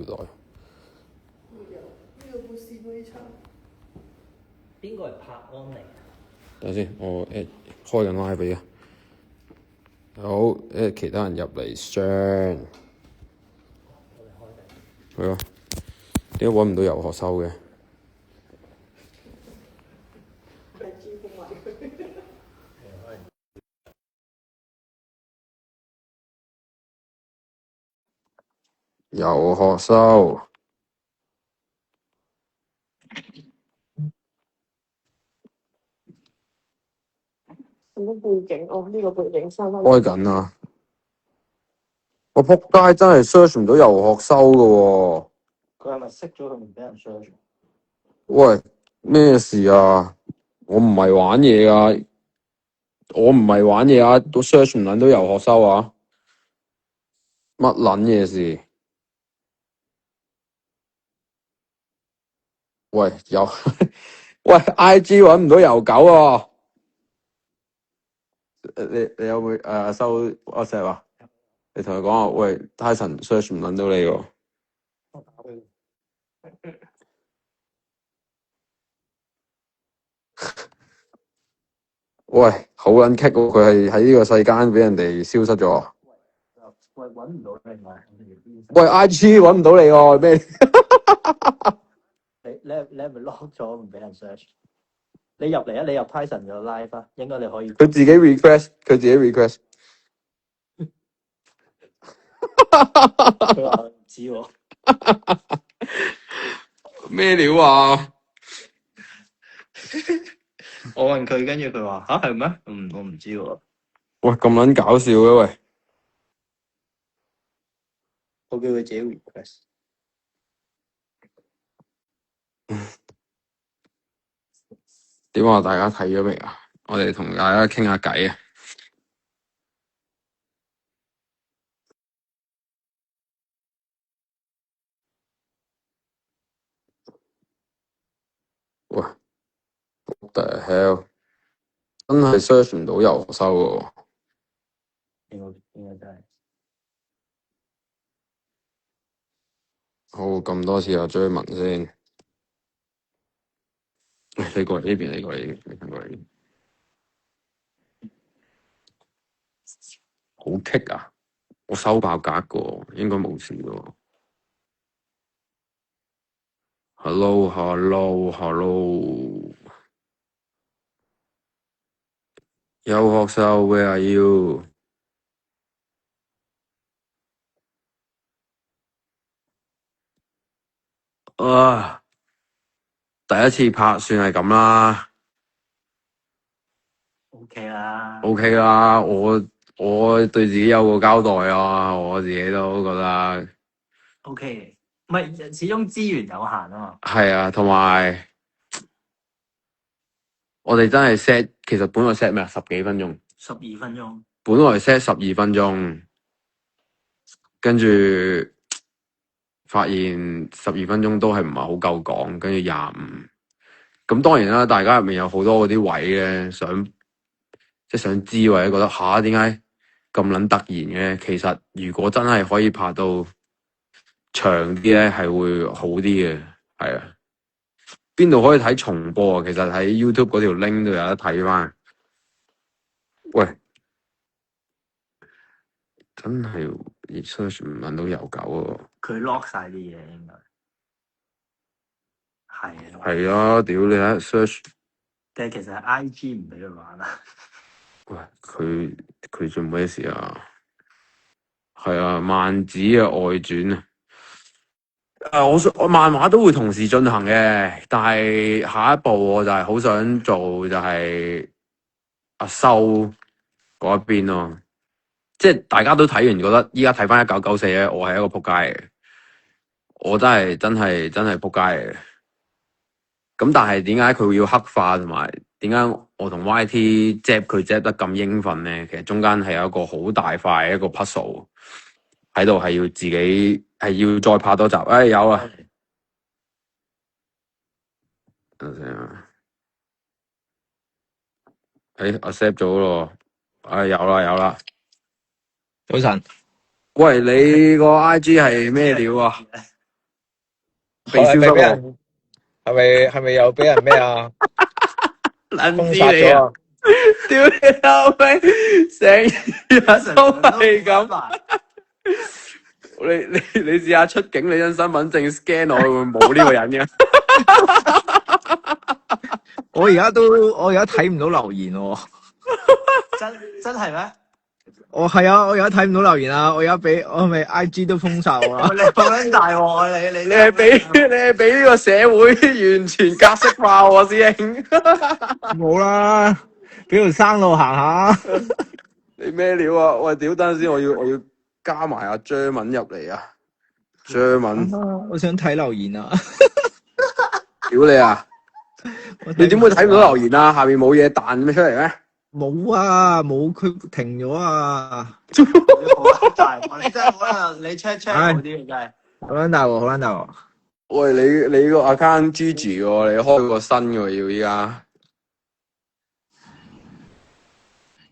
尿袋。呢個故事可以抄。邊個係柏安妮？等下先，我開緊 live 俾啊。好，其他人入嚟上。我哋開定。係啊，點解揾唔到遊學收嘅？遊學收。什麼背景？哦，呢、個背景收翻。開緊啊！我仆街真係 search 唔到遊學收嘅喎。佢係咪熄咗佢唔俾人 search？喂，咩事啊？我唔係玩嘢啊！我唔係玩嘢啊！都 search 唔撚到遊學收啊！乜撚嘢事？喂，喂 ，IG 揾唔到遊狗喎。你有冇收 WhatsApp 啊？你同佢講話，喂，Tyson search 唔撚到你喎。我打俾佢。喂，好撚棘喎！佢係喺呢個世間俾人哋消失咗。喂，揾唔到你咪。喂 ，IG 揾唔到你喎咩？你係咪 lock 咗唔俾人 search？你入嚟啊！你入 Tyson 嘅 live 啊，應該你可以。佢自己 request，佢自己 request。佢話唔知喎。咩料啊？我問佢，跟住佢話吓係咩？我唔知喎。喂，咁撚搞笑嘅喂！我叫佢自己 request。點啊？大家睇咗未啊？我哋同大家傾下偈啊！喂，what the hell？真係 search 唔到遊學收喎。應該真係。好，咁多次啊，追問先。你過嚟呢邊，你過嚟呢邊，你過嚟呢邊。好棘啊！我收爆格個，應該冇事喎。Hello。遊學收 ，Where are you？啊！第一次拍算係咁啦。OK 啦。OK 啦，我對自己有個交代啊，我自己都覺得。OK，唔係始終資源有限啊嘛。係啊，同埋我哋真係 set，其實本來 set 咩啊？10幾分鐘。12分鐘。本來 set 12分鐘，跟住發現12分鐘都係唔係好夠講，跟住25。咁當然啦，大家入面有好多嗰啲位咧，想知或者覺得點解咁撚突然嘅？其實如果真係可以拍到長啲咧，係會好啲嘅。係啊，邊度可以睇重播啊？其實喺 YouTube 嗰條 link 度有得睇翻。喂，真係 search 唔揾到遊狗喎。佢 lock 晒啲嘢應該。係啊。係啊，屌你睇 search。但係其實係 IG 唔俾佢玩啊。喂，佢做咩事啊？係啊，萬子嘅外傳啊！我漫畫都會同時進行嘅，但係下一步我就係好想做就係阿修嗰一邊咯。即係大家都睇完覺得依家睇翻1994咧，我係一個仆街嚟嘅，我真係仆街嚟嘅。咁但係點解佢要黑化，同埋點解我同 YT 佢得咁英憤咧？其實中間係有一個好大塊一個 puzzle 喺度，係要自己係要再拍多集。有啊，等陣啊，accept 咗咯，有啦。早晨，喂，你個 IG 係咩料啊？被消失喎，係咪俾人係咪又俾人咩啊？撚封知你啊！殺咗啊！屌你老味，成日都係咁。你試下出境，你張身份證 scan 落去會冇呢個人嘅。我而家睇唔到留言喎。真係咩？我係啊，我而家睇唔到留言啊！我而家我係咪 IG 都封殺我啦？你好撚大鑊啊！你你係俾呢個社會完全格式化喎，師兄。冇啦，俾條生路行下。你咩料啊？喂，屌，等陣先，我要加埋阿張文入嚟啊！張文，我想睇留言啊！屌你啊！你點會睇唔到留言啊？下面冇嘢彈咩出嚟咩？冇啊，冇，佢停咗啊！好撚大鑊，你真係可能你 check 好啲嘅真係。好撚大鑊，好撚大鑊。喂，你個 account Gigi 喎，你開個新嘅喎要依家。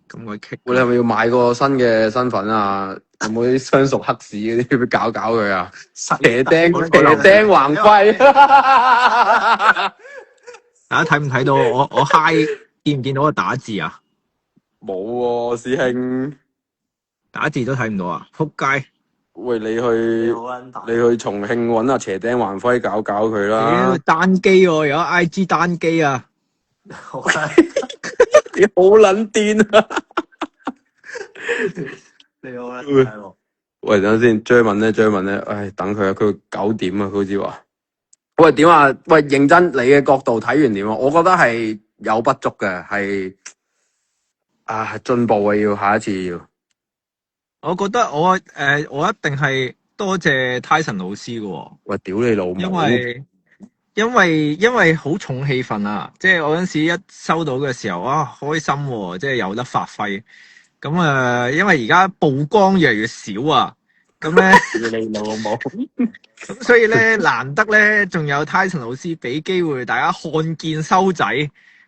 咁我 kick 喂，你係咪要買個新嘅身份啊？有冇啲相熟黑市嗰啲搞佢啊？斜釘橫規。大家睇唔睇到我 hi 見唔見到我打字啊？冇喎，師兄。打字都睇唔到啊！仆街！喂，你好去撚大。重慶揾阿斜釘橫規搞佢啦。單機喎，有 IG 單機啊！好撚你好撚癲啊！你好撚大鑊。喂，等陣先，追問咧，唉，等佢啊，佢9點啊，佢好似話。喂，點啊？喂，認真，你嘅角度睇完點啊？我覺得係有不足嘅，係進步啊，要下一次要。我覺得我一定係多謝 Tyson 老師嘅喎。喂，屌你老母！因為好重氣氛啊！即係我嗰陣時一收到嘅時候，哇，開心喎！即係有得發揮。咁因為而家曝光越嚟越少啊，咁咧你老母。咁所以咧難得咧，仲有 Tyson 老師俾機會大家看見修仔。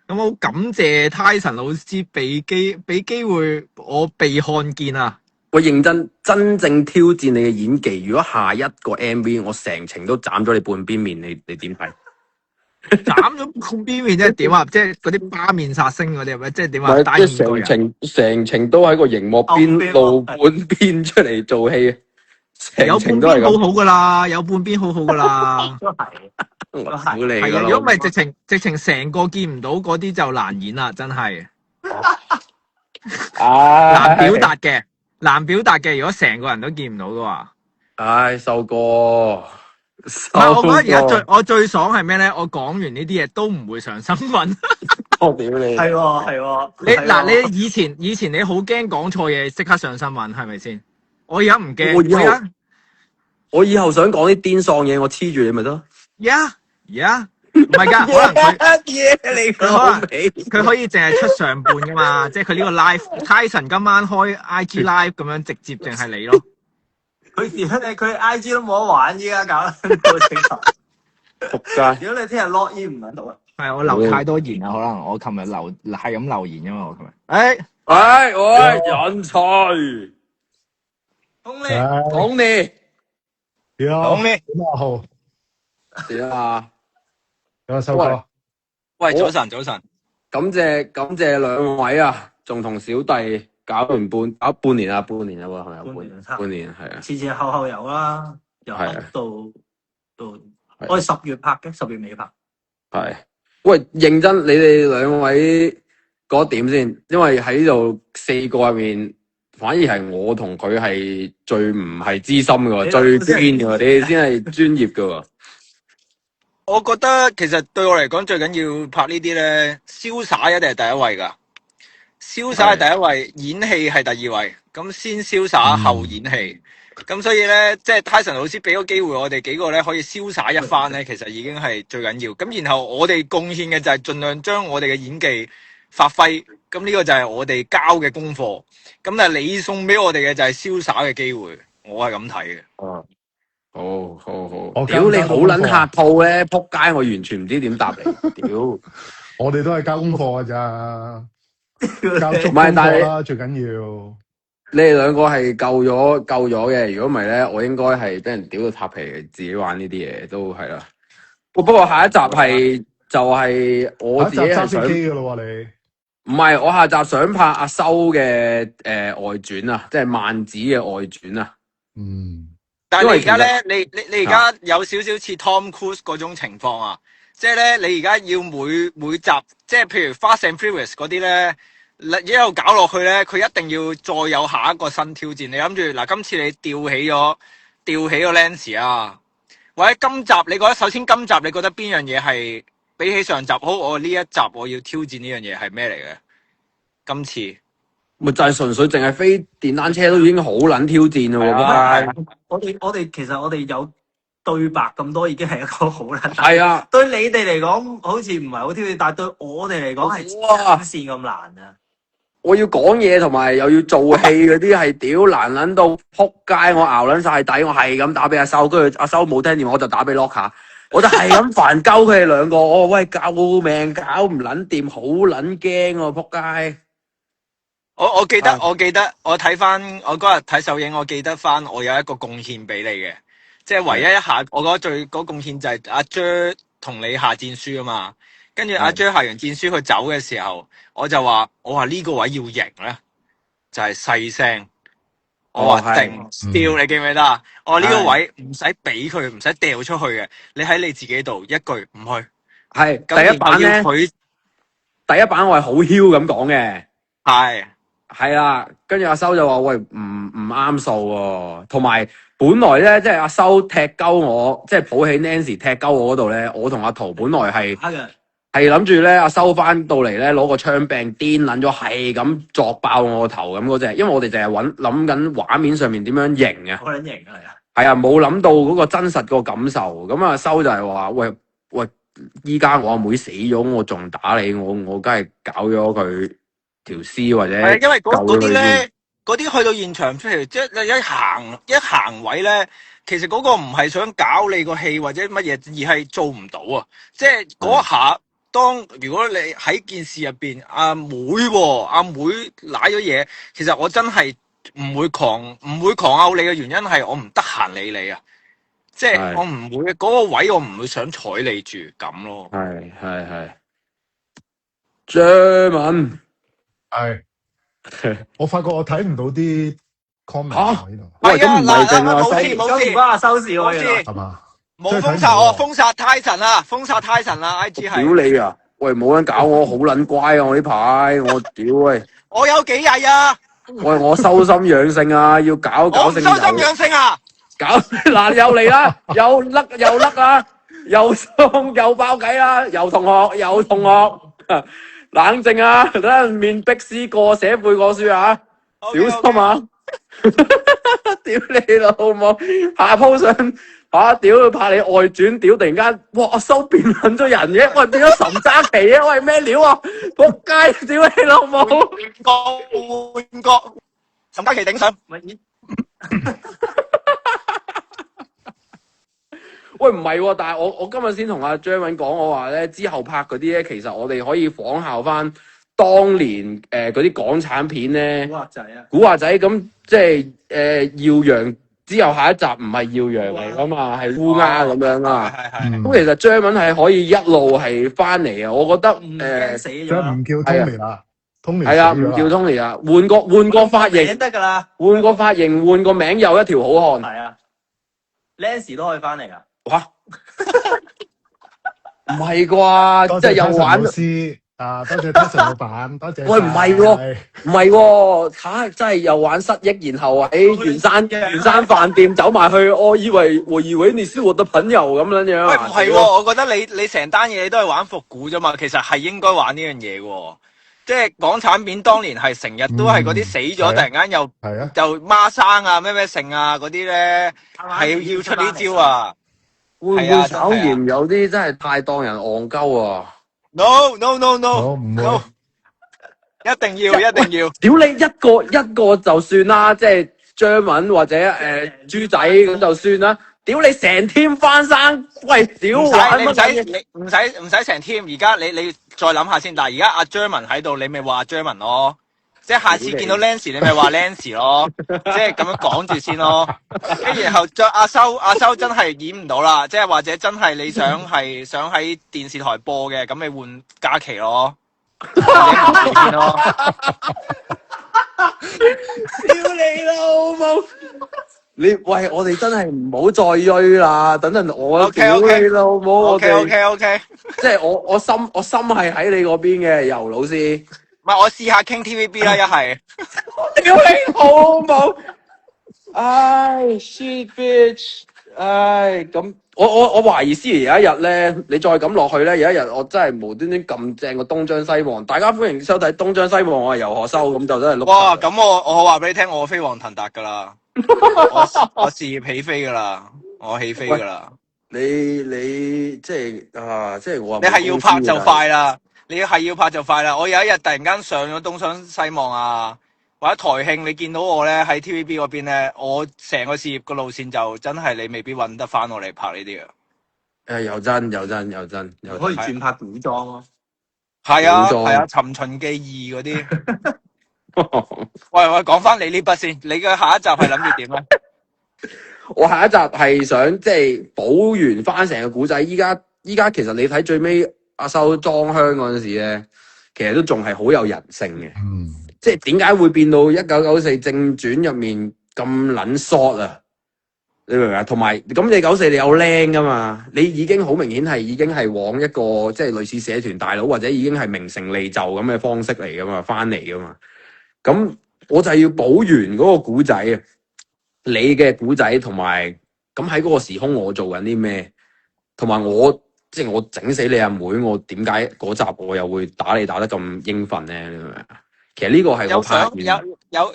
咁好感謝 Tyson 老師俾機會我被看見啊！我認真正挑戰你嘅演技。如果下一個 MV 我成程都斬咗你半邊面，你點睇？斬咗半邊面即係點啊？即係嗰啲疤面殺星嗰啲係咪？即係點啊？即係成程都喺個熒幕邊露半邊出嚟做戲，有半成程都係咁。邊好好噶啦，有半邊好好噶啦。都係。屌你係啊，㗎啦！如果唔係直情成個見唔到嗰啲就難演啦，真係難表達嘅。如果成個人都見唔到嘅話，唉，收哥，唔係我覺得而家我最爽係咩咧？我講完呢啲嘢都唔會上新聞。我屌你！係喎。你以前你好驚講錯嘢，即刻上新聞係咪先？我而家唔驚，我以後想講啲癲喪嘢，我黐住你咪得。唔係㗎，可能佢佢可以淨係出上半㗎嘛，即係佢呢個 live。Tyson 今晚開 IG live 咁樣直接淨係你咯。佢 IG 都冇得玩，依家搞到正常。仆街！如果你聽日 log in 唔喺度啊？係我留太多言啦，可能我琴日係咁留言㗎嘛，我琴日。喂，人才，講你5號點啊？有收哥，喂，早晨。感謝兩位啊，仲同小弟搞半年啦，半年啦喎，係咪有半年係啊？前後有啦，由係到我哋10月拍嘅，10月尾拍。係，喂，認真，你哋兩位覺得點先？因為喺呢度4個入面，反而係我同佢係最唔係資深嘅喎，最堅嘅喎，你哋先係專業嘅喎。我覺得其實對我嚟講最緊要拍呢啲咧，瀟灑一定係第一位㗎。瀟灑係第一位，演戲係第二位。咁先瀟灑後演戲。咁所以咧，即係 Tyson 老師俾個機會我哋幾個咧，可以瀟灑一番咧，其實已經係最緊要。咁然後我哋貢獻嘅就係盡量將我哋嘅演技發揮。咁呢個就係我哋交嘅功課。咁但係你送俾我哋嘅就係瀟灑嘅機會。我係咁睇嘅。好，屌你好撚客套咧，仆街！我完全唔知點答你，屌！我哋都係交功課㗎咋，交足功唔係但係課啦，最緊要。你哋兩個係救咗嘅，如果唔係咧，我應該係俾人屌到塌皮，自己玩呢啲嘢都係啦。不過下一集係就係我自己係下一集揸想，飛機噶咯喎你。唔係我下集想拍阿修嘅外傳啊，即係萬子嘅外傳啊。嗯，但係你而家因為咧，你而家有少少似 Tom Cruise 嗰種情況啊，即係咧你而家要每集，即係譬如 Fast and Furious 嗰啲咧，一路搞落去咧，佢一定要再有下一個新挑戰。你諗住嗱，今次你吊起個 Lance 啊，或者今集你覺得首先今集你覺得邊樣嘢係比起上集好？我呢一集我要挑戰呢樣嘢係咩嚟嘅？今次咪就係純粹淨係飛電單車都已經好撚挑戰咯喎，係仆街！我哋其實我哋有對白咁多，已經係一個好難。係啊，對你哋嚟講好似唔係好挑戰，但係對我哋嚟講係哇黐線咁難啊！我要講嘢同埋又要做戲嗰啲係屌難撚到仆街，我熬撚晒底，我係咁打俾阿修，跟住阿修冇聽電話，我就打俾 Locker，我就係咁煩鳩佢哋兩個，我喂救命搞唔撚掂，好撚驚喎仆街！我記得我睇翻我嗰日睇首映，我記得翻我有一個貢獻俾你嘅，即係唯一一下我覺得最嗰貢獻就係阿 Jer 同你下戰書啊嘛，跟住阿 Jer 下完戰書佢走嘅時候，我話呢個位要贏咧，就係細聲，我話定掉，你記唔記得啊？我話呢個位唔使俾佢，唔使掉出去嘅，你喺你自己度一句唔去，係咁第一版咧，然後要佢第一版我係好囂咁講嘅。係啦，跟住阿修就話喂唔啱數喎，同埋本來咧即係阿修踢鳩我，即係抱起 Nancy 踢鳩我嗰度咧，我同阿圖本來係諗住咧阿修翻到嚟咧攞個槍柄癲撚咗，係咁作爆我個頭咁嗰隻，因為我哋淨係諗緊畫面上面點樣贏啊，好撚型啊！係啊，冇諗到嗰個真實個感受，咁阿修就係話喂，依家我阿妹死咗，我仲打你，我梗係搞咗佢條屍或者係，因為嗰救咗佢啲咧先，嗰啲去到現場，譬如即係你一行位咧，其實嗰個唔係想搞你個戲或者乜嘢，而係做唔到啊！即係嗰下，如果你喺件事入邊，阿妹賴咗嘢，其實我真係唔會狂拗你嘅原因係我唔得閒理你啊！即係係我唔會嗰個位，我唔會想睬你住咁咯。係張文。係，我發覺我睇唔到啲 comment 嚇喺度，喂，係啊，咁唔係淨啊，冇事西冇事唔關阿收事喎，冇事原來係嘛？冇封殺我，封殺 Tyson 啊，封殺 Tyson 啊，IG 係。屌你啊！喂，冇人搞我，好撚乖啊！我呢排我屌喂，我有幾日啊？喂我修心養性啊，要搞我搞性唔收心油，養性啊！搞嗱又嚟啦，又甩啊，又送又爆計啦，又同學，冷靜啊，等陣面壁思過，寫背過書啊，小心啊！屌你老母，下鋪上屌拍你外傳，屌突然間，哇阿修變撚咗人嘅，喂變咗岑嘉琪啊，喂咩料啊？仆街，屌你老母！換角，岑嘉琪頂上。喂唔係喎，但係我今日先同阿張敏講，我話咧之後拍嗰啲咧，其實我哋可以仿效翻當年嗰啲港產片咧。古惑仔啊！古惑仔咁即係耀陽之後下一集唔係耀陽嚟噶嘛，係烏鴉咁樣啊。係。咁其實張敏係可以一路係翻嚟啊，我覺得唔驚死即係咗，唔叫 Tony 啦，Tony 係啊，唔叫死咗啦 Tony 啊，換個髮型，得㗎啦。換個髮型，換個名又一條好漢。係啊，Lance 都可以翻嚟㗎。哇！唔係啩？多謝即係又 Tyson 玩老師啊，多謝 Tyson 老闆，多謝。喂唔係喎唔係喎，嚇！真係又玩失憶，然後喺圓山飯店走埋去，我以為你是我的朋友咁樣樣。喂，唔係喎，我覺得你成單嘢都係玩復古啫嘛，其實係應該玩呢樣嘢喎。即係港產片當年係成日都係嗰啲死咗，突然間又孖生啊咩剩啊嗰啲咧，係要出呢招啊！會唔會炒鹽有啲真係太當人戇鳩啊 ？No，唔會，一定要！屌你一個就算啦，即係張敏或者豬仔咁就算啦。屌你成天翻生，喂屌玩乜嘢？你唔使成 team，而家你再諗下先。但係而家阿 Jerman 喺度，你咪話阿 Jerman 咯。即係下次見到 Lance 你咪話 Lance 咯，即係咁樣講住先咯。跟住然後再阿修真係演唔到啦，即係或者真係你想喺電視台播嘅，咁你換假期咯。你唔先咯。屌你老母！喂，我哋真係唔好再追啦。等陣我 OK，屌你老母，我哋 OK，即係我心係喺你嗰邊嘅，游老師。唔係我試下傾 TVB 啦，一係。屌你老母！唉 ，shit bitch！唉，咁我懷疑思怡有一日咧，你再咁落去咧，有一日我真係無端端咁正個東張西望。大家歡迎收睇東張西望，我係游學修，咁就真係碌。哇！咁我話俾你聽，我飛黃騰達噶啦，我事業起飛噶啦，我起飛噶啦。你即係啊，即係我你係要拍就快啦，你係要拍就快啦。我有一日突然間上咗東張西望啊，或者台慶，你見到我咧喺 TVB 嗰邊咧，我成個事業個路線就真係你未必揾得翻我嚟拍呢啲嘅。又真，可以轉拍古裝咯。係啊，古裝係啊，《尋秦記2》嗰啲。喂，講翻你呢筆先，你嘅下一集係諗住點咧？我下一集係想即係補完翻成個古仔。依家其實你睇最尾阿修裝香嗰陣時咧，其實都仲係好有人性嘅。即係點解會變到1994正傳入面咁撚 short 啊？你明唔明啊？同埋咁你94你有靚噶嘛？你已經好明顯係已經係往一個即係類似社團大佬或者已經係名成利就咁嘅方式嚟噶嘛，翻嚟噶嘛。咁我就係要補完嗰個古仔啊！你嘅古仔同埋咁喺嗰個時空我做緊啲咩？同埋即係我整死你阿妹，我點解嗰集我又會打你打得咁應份咧？你明唔明啊？其實呢個係我拍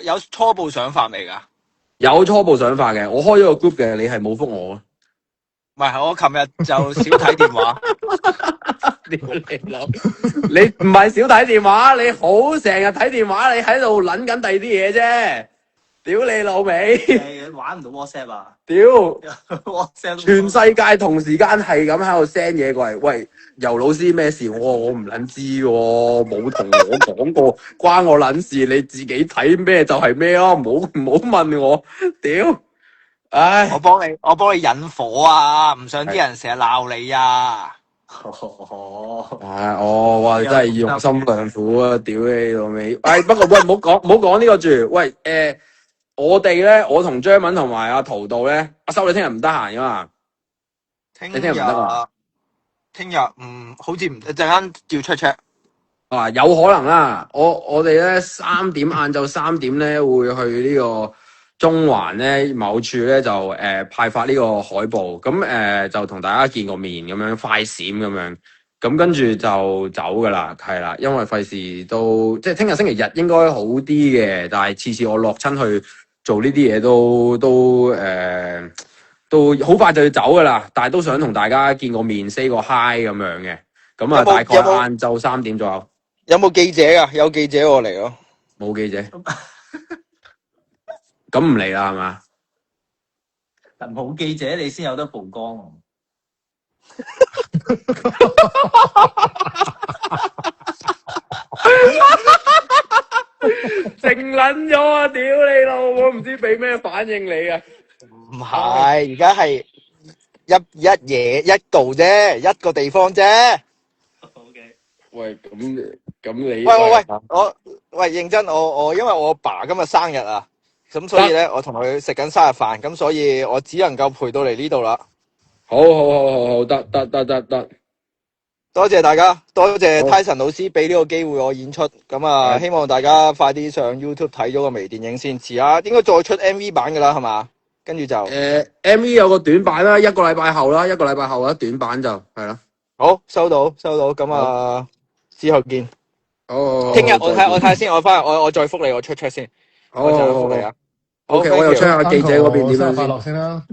有初步想法未㗎？有初步想法嘅，我開咗個 group 嘅，你係冇覆我啊？唔係，我琴日就少睇電話。屌你老！你唔係少睇電話，你好成日睇電話，你喺度撚緊第二啲嘢啫。屌你老味！玩唔到 WhatsApp 啊！屌 WhatsApp 全世界同時間係咁喺度 send 嘢過嚟，喂，游老師咩事？我唔撚知喎，冇同我講過，關我撚事，你自己睇咩就係咩咯，唔好問我。屌，唉，我幫你引火啊！唔想啲人成日鬧你啊！哇，真係用心良苦啊！屌你老味！唉，不過喂，唔好講呢個住。喂，我哋咧，我同張敏同埋阿陶道咧，阿修你聽日唔得閒噶嘛？聽你聽日唔得啊？聽日好似唔，一陣間叫 check。啊，有可能啦。我哋咧晏晝3點咧會去呢個中環咧某處咧就派發呢個海報，咁就同大家見個面咁樣快閃咁樣，咁跟住就走噶啦，係啦，因為費事都即係聽日星期日應該好啲嘅，但係次次我落親去做呢啲嘢都好快就要走噶啦，但係都想同大家見個面 say 個 hi 咁樣嘅，咁啊大概晏晝3點左右。有冇記者啊？有記者我嚟咯。冇記者。咁唔嚟啦係嘛？冇記者你先有得曝光喎。靜撚咗啊！屌你老母，唔知俾咩反應你啊！唔係，而家係一嘢一度啫，一個地方啫。OK。喂，咁你喂，認真，我因為我阿爸今日生日啊，咁所以咧我同佢食緊生日飯，咁所以我只能夠陪到嚟呢度啦。好，得。多謝大家，多謝 Tyson 老師俾呢個機會我演出，咁啊希望大家快啲上 YouTube 睇咗個微電影先，遲下應該再出 MV 版噶啦，係嘛？跟住就MV 有個短版啦，一個禮拜後啦，短版就係啦。好，收到，咁啊之後見。好，聽日我睇先，我翻嚟我再覆你，我 check 先。我就覆你啊。OK，我又 check 下記者嗰邊點樣生日快樂先啦！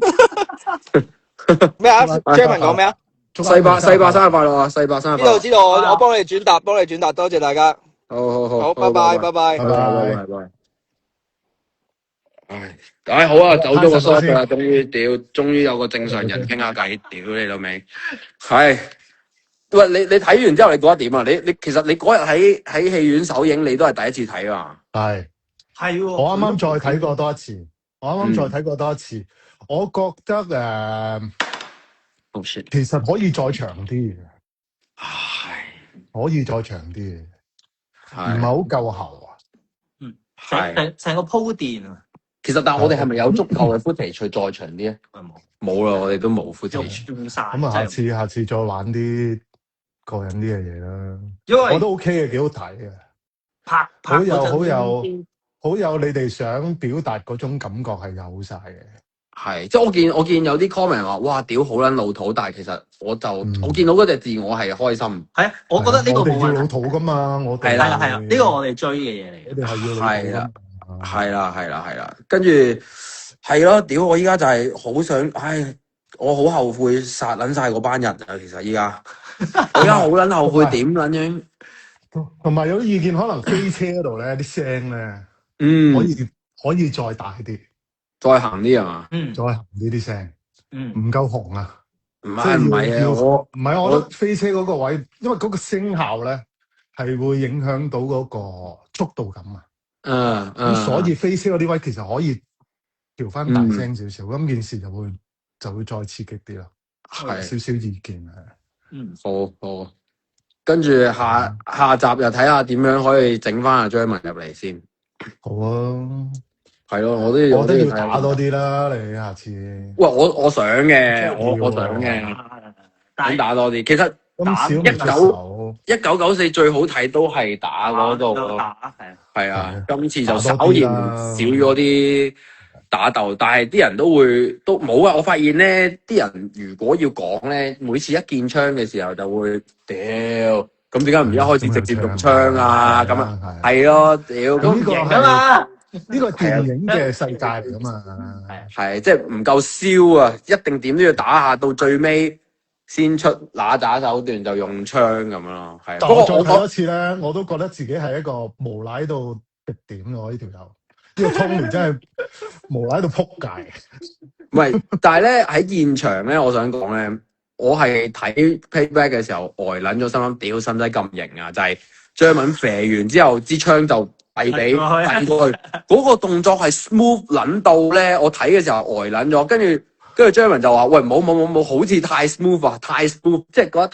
咩啊 ？Jeremy 講咩啊？細伯生日快樂啊！細伯生日快樂。知道，我幫你轉達，多謝大家。好，拜拜。拜拜。唉，好啊，走咗個 shot 啦，終於有個正常人傾下偈，屌你老味，係，喂，你睇完之後你覺得點啊？你其實你嗰日喺戲院首映，你都係第一次睇啊？係係喎，我啱啱再睇過多。多一次，我覺得Oh shit！其實可以再長啲嘅，唉，可以再長啲嘅，唔係係好夠喉啊。係。成個鋪墊啊，其實，但係我哋係咪有足夠嘅 footage 去再長啲咧？冇冇啦，我哋都冇用 footage。用晒。咁啊，真係下次再玩啲過癮啲嘅嘢啦。因為我都 OK 嘅，幾好睇嘅，拍好有嗰陣好有你哋想表達嗰種感覺係有晒嘅。係，即係我見有啲 comment 話，哇，屌好撚老土，但係其實我見到嗰隻字，我係開心。係啊，我覺得呢個我哋要冇問題。老土噶嘛，我哋係啦係啊，呢個我哋追嘅嘢嚟嘅。我哋係要老土㗎嘛。係啦，跟住係咯，屌我依家就係好想，我好後悔殺撚晒嗰班人啊！其實依家，我而家好撚後悔點撚樣，同埋有啲意見，可能飛車嗰度咧啲聲咧，可以再大啲，再行啲係嘛？再行啲聲，唔夠紅啊！唔係啊，我覺得飛車嗰個位，因為嗰個聲效咧係會影響到嗰個速度感啊。咁所以飛車嗰啲位其實可以調翻大聲少少，咁件事就會再刺激啲咯。係少少意見啊。好，跟住下集又睇下點樣可以整翻阿張文入嚟先。好啊，係咯，我覺得要睇打多啲啦，你下次。喂，我想嘅，我想嘅，想打多啲。其實1994最好睇都係打嗰度咯。係啊，今次就稍嫌少咗啲打鬥，但係啲人都冇啊！我發現咧，啲人如果要講咧，每次一見槍嘅時候就會屌，咁點解唔一開始直接用槍啊？咁啊，係咯，屌咁型啊嘛！呢個電影嘅世界嚟噶嘛，係即係唔夠燒啊！一定點都要打下，到最尾先出揦鮓手段就用槍咁樣咯。係。但我再睇多次咧，我都覺得自己係一個無賴到極點咯，呢條友。呢個 Tony 真係無賴到撲街。唔係，但係咧喺現場咧，我想講咧，我係睇 playback 嘅時候呆撚咗，心諗屌使唔使咁型啊？就係張敏射完之後，支槍就遞過去，嗰個動作係 smooth 撚到咧，我睇嘅時候呆撚咗，跟住張敏就話：喂，冇，好似太 smooth 啊，太 smooth，即係覺得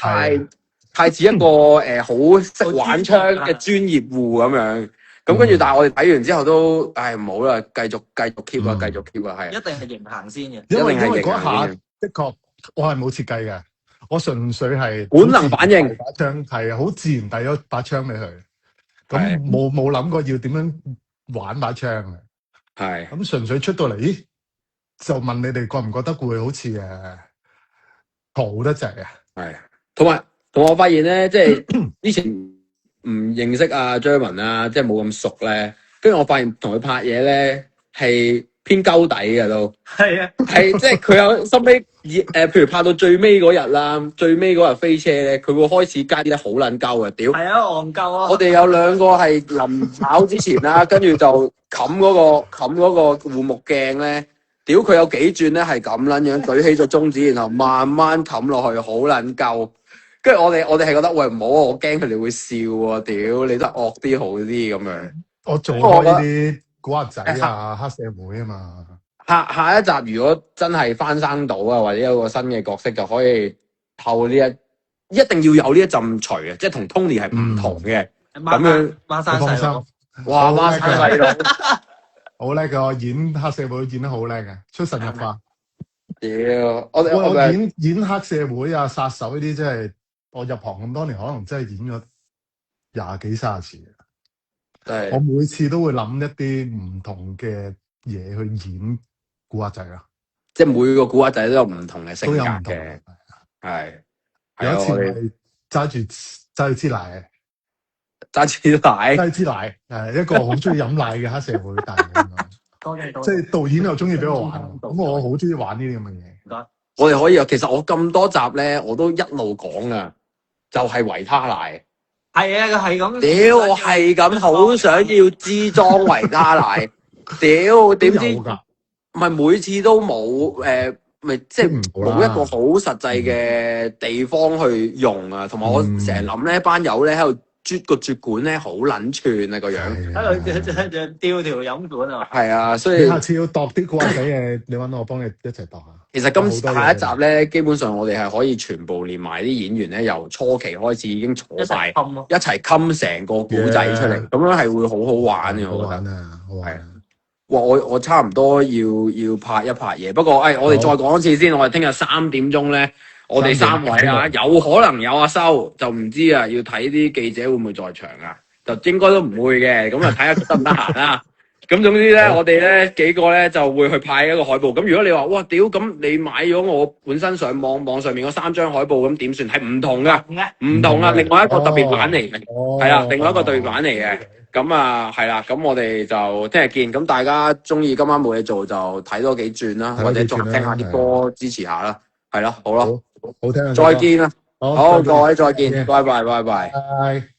太似一個好識玩槍嘅專業戶咁樣。咁跟住，但係我哋睇完之後都，唔好啦，繼續 keep 啊，繼續 keep 啊，係。一定係型行先嘅。因為嗰下的確，我係冇設計嘅，我純粹係本能反應。把槍係好自然遞咗把槍俾佢，咁冇諗過要點樣玩把槍嘅。係。咁純粹出到嚟，咦？就問你哋覺唔覺得會好似嘈得滯啊？係。同埋我發現咧，即係之前。唔認識阿張文啊，即係冇咁熟咧。跟住我發現同佢拍嘢咧係偏鳩底嘅都。係啊，係即係佢有收尾譬如拍到最尾嗰日啦，最尾嗰日飛車咧，佢會開始加啲好撚鳩嘅，屌。係啊，戇鳩啊！我哋有兩個係臨跑之前啦，跟住就冚嗰個護目鏡咧，屌佢有幾轉咧係咁撚樣舉起咗中指，然後慢慢冚落去，好撚鳩。跟住我哋係覺得喂唔好啊，我驚佢哋會笑啊！屌你都惡啲好啲咁樣。我做開呢啲古惑仔啊、黑社會啊嘛。下一集如果真係翻生到啊，或者有個新嘅角色，就可以透呢一定要有呢一陣除啊，即係同 Tony 係唔同嘅。咁樣孖生細佬，哇孖生細佬，好叻㗎！演黑社會演得好叻嘅，出神入化。屌我演黑社會啊、殺手呢啲真係。我入行咁多年，可能真係演咗20幾30次嘅。我每次都會諗一啲唔同嘅嘢去演古惑仔啦。即係每個古惑仔都有唔同嘅性格嘅。係。有一次係揸住支奶，揸支奶，一個好中意飲奶嘅黑社會大佬。即係導演又中意俾我玩，咁我好中意玩呢啲咁嘅嘢。唔該。我哋可以啊，其實我咁多集咧，我都一路講啊。就係維他奶，係啊，係咁。屌，我係咁好想要支裝維他奶，屌點知唔係每次都冇咪即係冇一個好實際嘅地方去用啊。同埋我成日諗咧，班友咧喺度啜個啜管咧好撚串啊個樣。喺度吊條飲管啊！係啊，所以你下次要度啲古惑仔嘅，你揾我幫你一齊度下。其實今下一集咧，基本上我哋係可以全部連埋啲演員咧，由初期開始已經坐晒，一齊冚成個古仔出嚟，咁樣係會好好玩嘅，我覺得。好玩啊！哇！我差唔多要拍一拍嘢，不過我哋再講一次先，我哋聽日3點鐘咧，我哋3位啊，有可能有阿修，就唔知啊，要睇啲記者會唔會在場啊？就應該都唔會嘅，咁啊睇下得唔得閒啦。咁總之咧，我哋咧幾個咧就會去派一個海報。咁如果你話哇屌，咁你買咗我本身上網上面嗰3張海報，咁點算？係唔同噶，唔同啊！另外一個特別版嚟嘅，係啦，另外一個特別版嚟嘅。咁啊，係啦，咁我哋就聽日見。咁大家中意今晚冇嘢做就睇多幾轉啦，或者再聽下啲歌支持下啦。係啦，好啦，好聽啊！再見啦，好，各位再見，見拜拜，拜拜。拜。